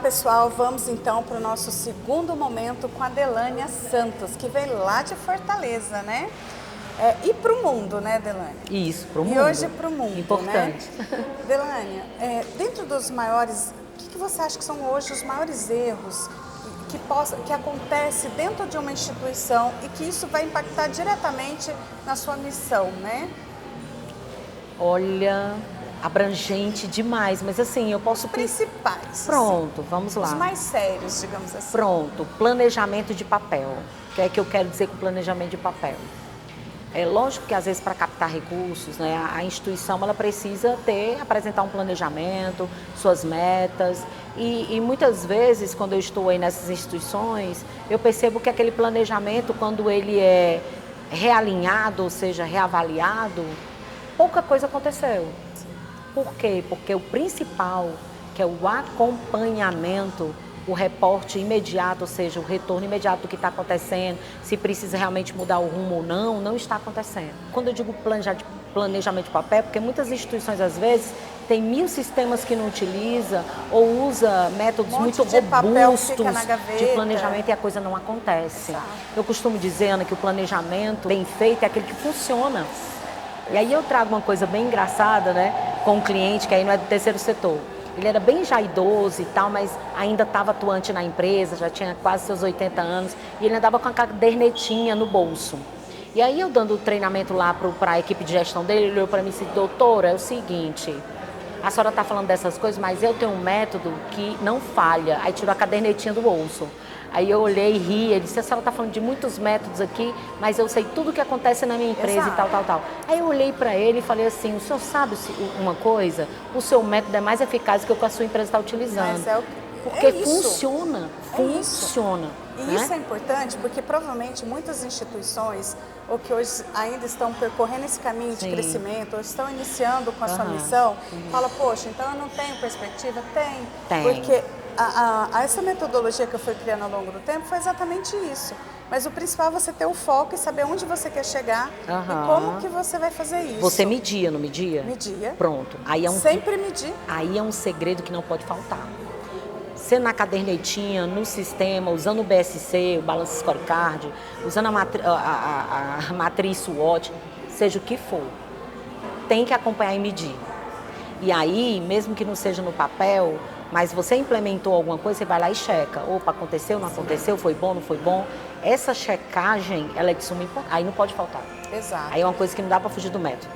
pessoal, vamos então para o nosso segundo momento com a Delânia Santos, que veio lá de Fortaleza, né? E para o mundo, né, Delânia? Isso, para o mundo. E hoje para o mundo, importante. Né? Delânia, dentro dos maiores, o que você acha que são hoje os maiores erros que acontece dentro de uma instituição e que isso vai impactar diretamente na sua missão, né? Olha, abrangente demais, mas assim, eu posso... Os principais. Pronto, vamos lá. Os mais sérios, digamos assim. Pronto, planejamento de papel. O que é que eu quero dizer com planejamento de papel? É lógico que às vezes para captar recursos, né, a instituição ela precisa apresentar um planejamento, suas metas e muitas vezes quando eu estou aí nessas instituições, eu percebo que aquele planejamento quando ele é realinhado, ou seja, reavaliado, pouca coisa aconteceu. Por quê? Porque o principal, que é o acompanhamento, o reporte imediato, ou seja, o retorno imediato do que está acontecendo, se precisa realmente mudar o rumo ou não está acontecendo. Quando eu digo planejamento de papel, porque muitas instituições, às vezes, tem 1000 sistemas que não utiliza ou usa métodos muito robustos de planejamento e a coisa não acontece. Exato. Eu costumo dizer, Ana, que o planejamento bem feito é aquele que funciona. E aí eu trago uma coisa bem engraçada, né, com um cliente que aí não é do terceiro setor. Ele era bem já idoso e tal, mas ainda estava atuante na empresa, já tinha quase seus 80 anos, e ele andava com a cadernetinha no bolso. E aí eu dando o treinamento lá para a equipe de gestão dele, ele olhou para mim e disse, doutora, é o seguinte, a senhora está falando dessas coisas, mas eu tenho um método que não falha. Aí tirou a cadernetinha do bolso. Aí eu olhei e ri, ele disse, a senhora está falando de muitos métodos aqui, mas eu sei tudo o que acontece na minha empresa. Exato. E tal. Aí eu olhei para ele e falei assim, o senhor sabe uma coisa? O seu método é mais eficaz que o que a sua empresa está utilizando. Mas porque funciona. E né? Isso é importante porque provavelmente muitas instituições, ou que hoje ainda estão percorrendo esse caminho de crescimento, ou estão iniciando com a sua missão, fala, poxa, então eu não tenho perspectiva? Tem. Porque essa metodologia que eu fui criando ao longo do tempo foi exatamente isso. Mas o principal é você ter o foco e saber onde você quer chegar e como que você vai fazer isso. Você media, não media? Media. Pronto. Aí sempre medir. Aí é um segredo que não pode faltar. Sendo na cadernetinha, no sistema, usando o BSC, o Balance Scorecard, usando a matriz SWOT, seja o que for, tem que acompanhar e medir. E aí, mesmo que não seja no papel, mas você implementou alguma coisa, você vai lá e checa. Opa, aconteceu, não aconteceu, foi bom, não foi bom. Essa checagem, ela é de suma importância. Aí não pode faltar. Exato. Aí é uma coisa que não dá para fugir do método.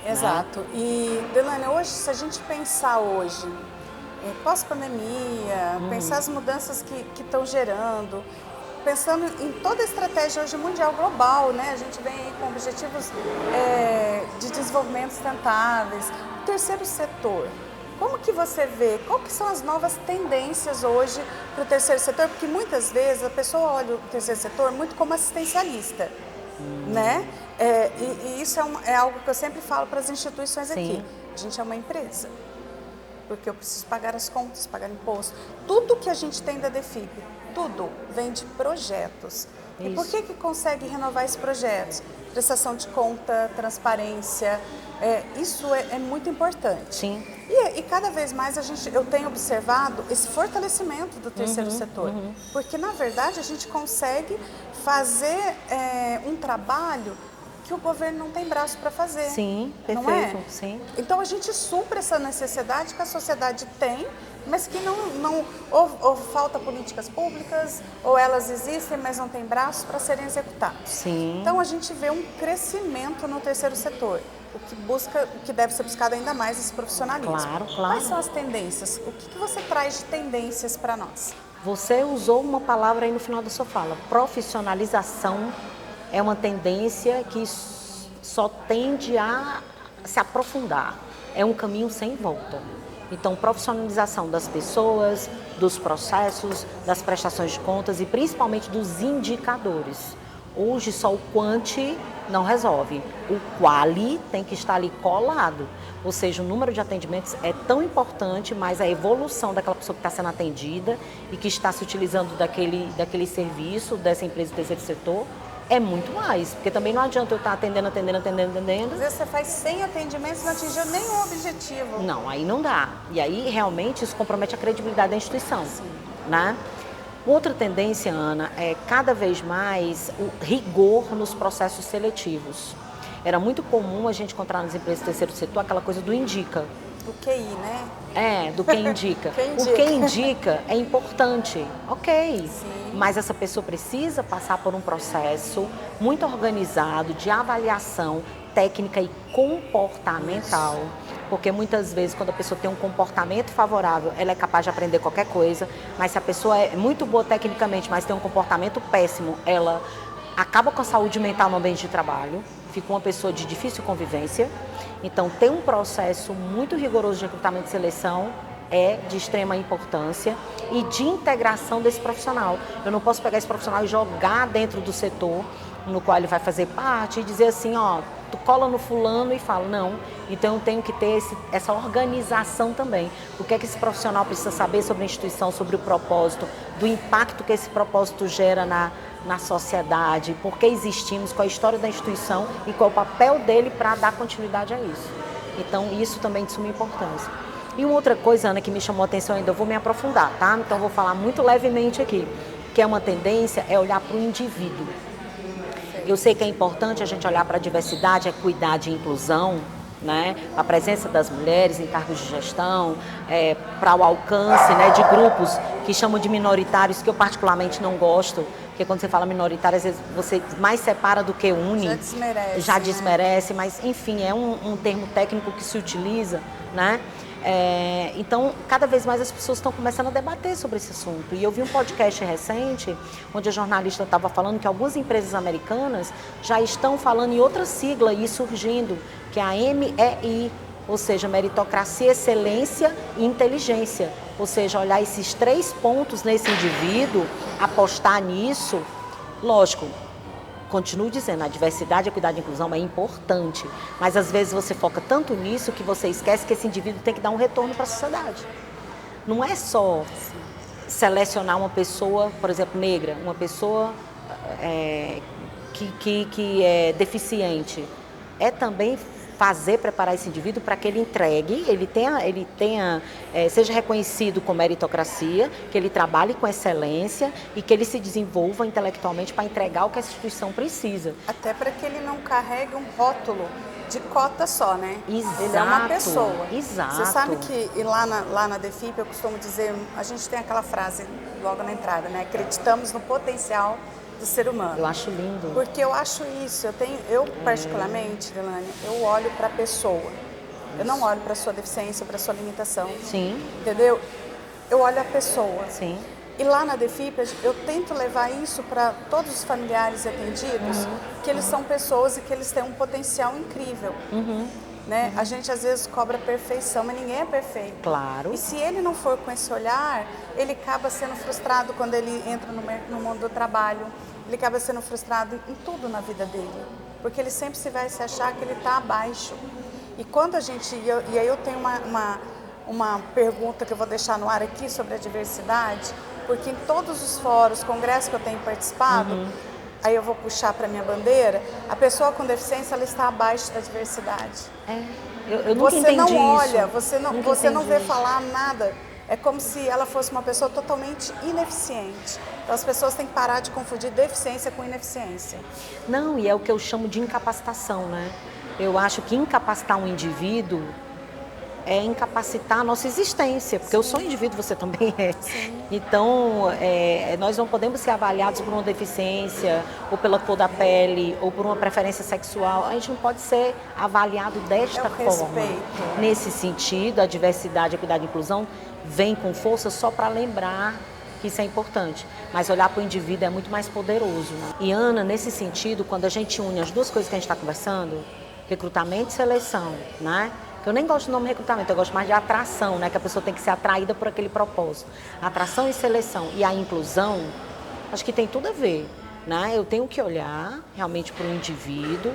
Exato. Né? E, Delânia, hoje, se a gente pensar hoje, pós-pandemia, pensar as mudanças que estão gerando, pensando em toda a estratégia hoje mundial global, né? A gente vem aí com objetivos de desenvolvimento sustentáveis. O terceiro setor, como que você vê? Qual que são as novas tendências hoje para o terceiro setor? Porque muitas vezes a pessoa olha o terceiro setor muito como assistencialista, né? E isso é algo que eu sempre falo para as instituições aqui. A gente é uma empresa. Porque eu preciso pagar as contas, pagar imposto. Tudo que a gente tem da DEFIP, tudo vem de projetos. Isso. E por que consegue renovar esses projetos? Prestação de conta, transparência, isso é muito importante. Sim. E cada vez mais eu tenho observado esse fortalecimento do terceiro setor. Porque, na verdade, a gente consegue fazer um trabalho que o governo não tem braço para fazer. Sim, perfeito. Não é? Sim. Então a gente supra essa necessidade que a sociedade tem, mas que ou falta políticas públicas, ou elas existem, mas não tem braços para serem executados. Sim. Então a gente vê um crescimento no terceiro setor, o que deve ser buscado ainda mais esse profissionalismo. Claro. Quais são as tendências? O que você traz de tendências para nós? Você usou uma palavra aí no final da sua fala, profissionalização. É uma tendência que só tende a se aprofundar. É um caminho sem volta. Então, profissionalização das pessoas, dos processos, das prestações de contas e principalmente dos indicadores. Hoje, só o quanti não resolve. O quali tem que estar ali colado. Ou seja, o número de atendimentos é tão importante, mas a evolução daquela pessoa que está sendo atendida e que está se utilizando daquele serviço, dessa empresa do terceiro setor, é muito mais, porque também não adianta eu estar atendendo. Às vezes você faz 100 atendimentos e não atingiu nenhum objetivo. Não, aí não dá. E aí realmente isso compromete a credibilidade da instituição, né? Outra tendência, Ana, é cada vez mais o rigor nos processos seletivos. Era muito comum a gente encontrar nas empresas do terceiro setor aquela coisa do indica. Do QI, né? Do quem indica. O quem indica é importante, ok. Sim. Mas essa pessoa precisa passar por um processo muito organizado de avaliação técnica e comportamental. Porque muitas vezes, quando a pessoa tem um comportamento favorável, ela é capaz de aprender qualquer coisa. Mas se a pessoa é muito boa tecnicamente, mas tem um comportamento péssimo, ela acaba com a saúde mental no ambiente de trabalho, fica uma pessoa de difícil convivência. Então, ter um processo muito rigoroso de recrutamento e seleção é de extrema importância e de integração desse profissional. Eu não posso pegar esse profissional e jogar dentro do setor no qual ele vai fazer parte e dizer assim, ó, tu cola no fulano e fala, não. Então eu tenho que ter essa organização também. O que é que esse profissional precisa saber sobre a instituição, sobre o propósito, do impacto que esse propósito gera na sociedade, por que existimos, qual a história da instituição e qual é o papel dele para dar continuidade a isso. Então isso também é de suma importância. E uma outra coisa, Ana, que me chamou a atenção ainda, eu vou me aprofundar, tá? Então eu vou falar muito levemente aqui, que é uma tendência, é olhar para o indivíduo. Eu sei que é importante a gente olhar para a diversidade, equidade e inclusão, né? A presença das mulheres em cargos de gestão, para o alcance, né, de grupos que chamam de minoritários, que eu particularmente não gosto, porque quando você fala minoritário, às vezes você mais separa do que une. Já desmerece, mas enfim, é um termo técnico que se utiliza, né? Então, cada vez mais as pessoas estão começando a debater sobre esse assunto. E eu vi um podcast recente, onde a jornalista estava falando que algumas empresas americanas já estão falando em outra sigla aí surgindo, que é a MEI, ou seja, meritocracia, excelência e inteligência. Ou seja, olhar esses 3 pontos nesse indivíduo, apostar nisso, lógico. Continuo dizendo, a diversidade, a equidade e a inclusão é importante, mas às vezes você foca tanto nisso que você esquece que esse indivíduo tem que dar um retorno para a sociedade. Não é só selecionar uma pessoa, por exemplo, negra, uma pessoa que é deficiente. É também preparar esse indivíduo para que ele entregue, ele tenha seja reconhecido com meritocracia, que ele trabalhe com excelência e que ele se desenvolva intelectualmente para entregar o que a instituição precisa. Até para que ele não carregue um rótulo de cota só, né? Exato, ele é uma pessoa. Exato. Você sabe que lá na DEFIP eu costumo dizer, a gente tem aquela frase logo na entrada, né? Acreditamos no potencial do ser humano. Eu acho lindo. Porque eu acho isso, eu particularmente, Delane, eu olho para a pessoa. Eu não olho para a sua deficiência, para a sua limitação. Sim. Entendeu? Eu olho a pessoa. Sim. E lá na DEFIP eu tento levar isso para todos os familiares atendidos, que eles são pessoas e que eles têm um potencial incrível. Né? A gente às vezes cobra perfeição, mas ninguém é perfeito. Claro. E se ele não for com esse olhar, ele acaba sendo frustrado quando ele entra no mundo do trabalho. Ele acaba sendo frustrado em tudo na vida dele. Porque ele sempre vai se achar que ele está abaixo. E quando a gente... E aí eu tenho uma pergunta que eu vou deixar no ar aqui sobre a diversidade, porque em todos os fóruns, congressos que eu tenho participado, aí eu vou puxar para minha bandeira, a pessoa com deficiência ela está abaixo da diversidade. Eu nunca entendi isso. Você não olha, você não vê falar nada. É como se ela fosse uma pessoa totalmente ineficiente. Então as pessoas têm que parar de confundir deficiência com ineficiência. Não, e é o que eu chamo de incapacitação, né? Eu acho que incapacitar um indivíduo é incapacitar a nossa existência, porque eu sou indivíduo, você também é. Sim. Então, nós não podemos ser avaliados por uma deficiência, ou pela cor da pele, ou por uma preferência sexual. A gente não pode ser avaliado desta forma. Respeito. Nesse sentido, a diversidade, a equidade e a inclusão vem com força só para lembrar que isso é importante. Mas olhar para o indivíduo é muito mais poderoso. Né? E, Ana, nesse sentido, quando a gente une as duas coisas que a gente está conversando, recrutamento e seleção, né? Eu nem gosto do nome recrutamento, eu gosto mais de atração, né? Que a pessoa tem que ser atraída por aquele propósito. Atração e seleção e a inclusão, acho que tem tudo a ver, né? Eu tenho que olhar realmente para o indivíduo,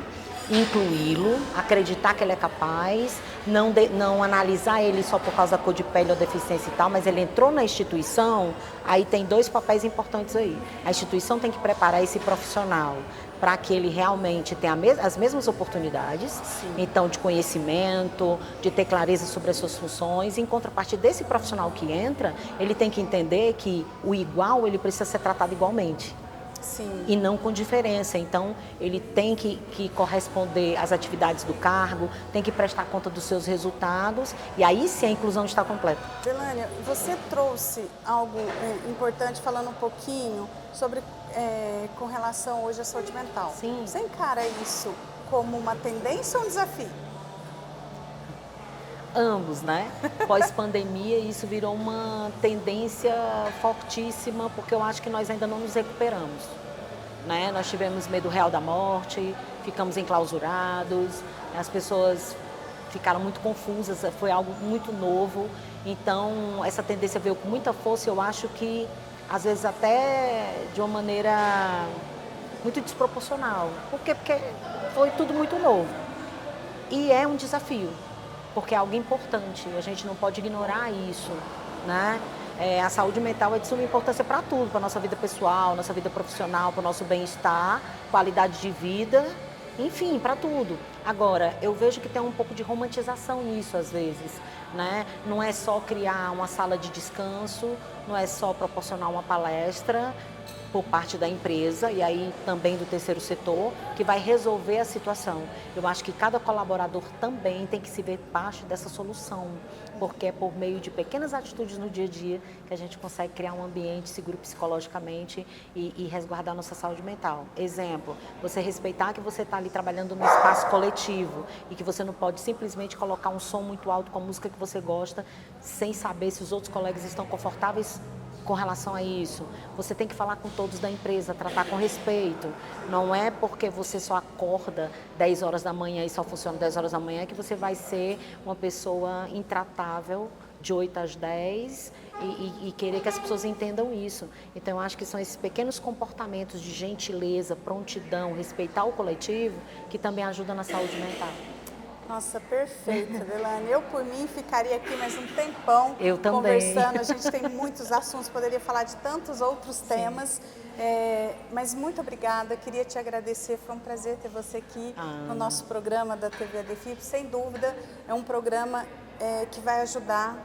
incluí-lo, acreditar que ele é capaz, não analisar ele só por causa da cor de pele ou deficiência e tal, mas ele entrou na instituição, aí tem dois papéis importantes aí. A instituição tem que preparar esse profissional para que ele realmente tenha as mesmas oportunidades, sim, então de conhecimento, de ter clareza sobre as suas funções. Em contrapartida desse profissional que entra, ele tem que entender que o igual, ele precisa ser tratado igualmente. Sim. E não com diferença. Então, ele tem que corresponder às atividades do cargo, tem que prestar conta dos seus resultados, e aí sim a inclusão está completa. Delânia, você trouxe algo importante falando um pouquinho sobre com relação hoje à saúde mental. Sim. Você encara isso como uma tendência ou um desafio? Ambos, né? Pós-pandemia, isso virou uma tendência fortíssima, porque eu acho que nós ainda não nos recuperamos, né? Nós tivemos medo real da morte, ficamos enclausurados, as pessoas ficaram muito confusas, foi algo muito novo, então essa tendência veio com muita força. Eu acho que, às vezes, até de uma maneira muito desproporcional. Por quê? Porque foi tudo muito novo. E é um desafio, porque é algo importante, a gente não pode ignorar isso, né? A saúde mental é de suma importância para tudo, para a nossa vida pessoal, nossa vida profissional, para o nosso bem-estar, qualidade de vida, enfim, para tudo. Agora, eu vejo que tem um pouco de romantização nisso às vezes, né? Não é só criar uma sala de descanso, não é só proporcionar uma palestra por parte da empresa e aí também do terceiro setor, que vai resolver a situação. Eu acho que cada colaborador também tem que se ver parte dessa solução, porque é por meio de pequenas atitudes no dia a dia que a gente consegue criar um ambiente seguro psicologicamente e resguardar nossa saúde mental. Exemplo, você respeitar que você está ali trabalhando no espaço coletivo e que você não pode simplesmente colocar um som muito alto com a música que você gosta sem saber se os outros colegas estão confortáveis com relação a isso. Você tem que falar com todos da empresa, tratar com respeito. Não é porque você só acorda 10 horas da manhã e só funciona 10 horas da manhã que você vai ser uma pessoa intratável de 8 às 10 e querer que as pessoas entendam isso. Então, eu acho que são esses pequenos comportamentos de gentileza, prontidão, respeitar o coletivo, que também ajudam na saúde mental. Nossa, perfeito, Delânia. Eu, por mim, ficaria aqui mais um tempão conversando. A gente tem muitos assuntos, poderia falar de tantos outros temas. Mas muito obrigada, queria te agradecer, foi um prazer ter você aqui no nosso programa da TV ADEFIP. Sem dúvida, é um programa que vai ajudar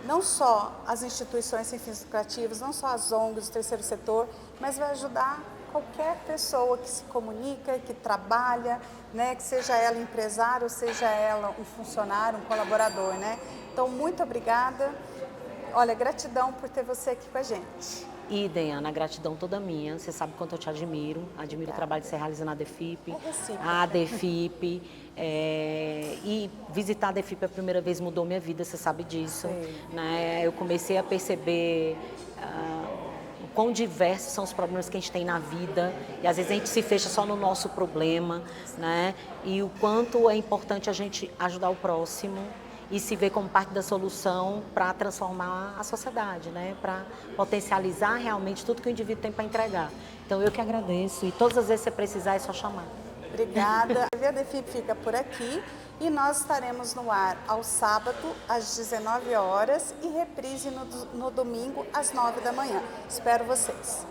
não só as instituições sem fins lucrativos, não só as ONGs, o terceiro setor, mas vai ajudar qualquer pessoa que se comunica, que trabalha, né, que seja ela empresário, ou seja ela um funcionário, um colaborador, né? Então, muito obrigada. Olha, gratidão por ter você aqui com a gente. Idem, Ana, gratidão toda minha. Você sabe quanto eu te admiro. Admiro o trabalho que você realiza na ADEFIP. A ADEFIP. E visitar a ADEFIP a primeira vez mudou minha vida, você sabe disso. Né? Eu comecei a perceber o quão diversos são os problemas que a gente tem na vida. E às vezes a gente se fecha só no nosso problema. Né? E o quanto é importante a gente ajudar o próximo e se ver como parte da solução para transformar a sociedade, né? Para potencializar realmente tudo que o indivíduo tem para entregar. Então, eu que agradeço e todas as vezes que você precisar é só chamar. Obrigada. A TV ADEFIP fica por aqui e nós estaremos no ar ao sábado às 19 horas e reprise no domingo às 9 da manhã. Espero vocês.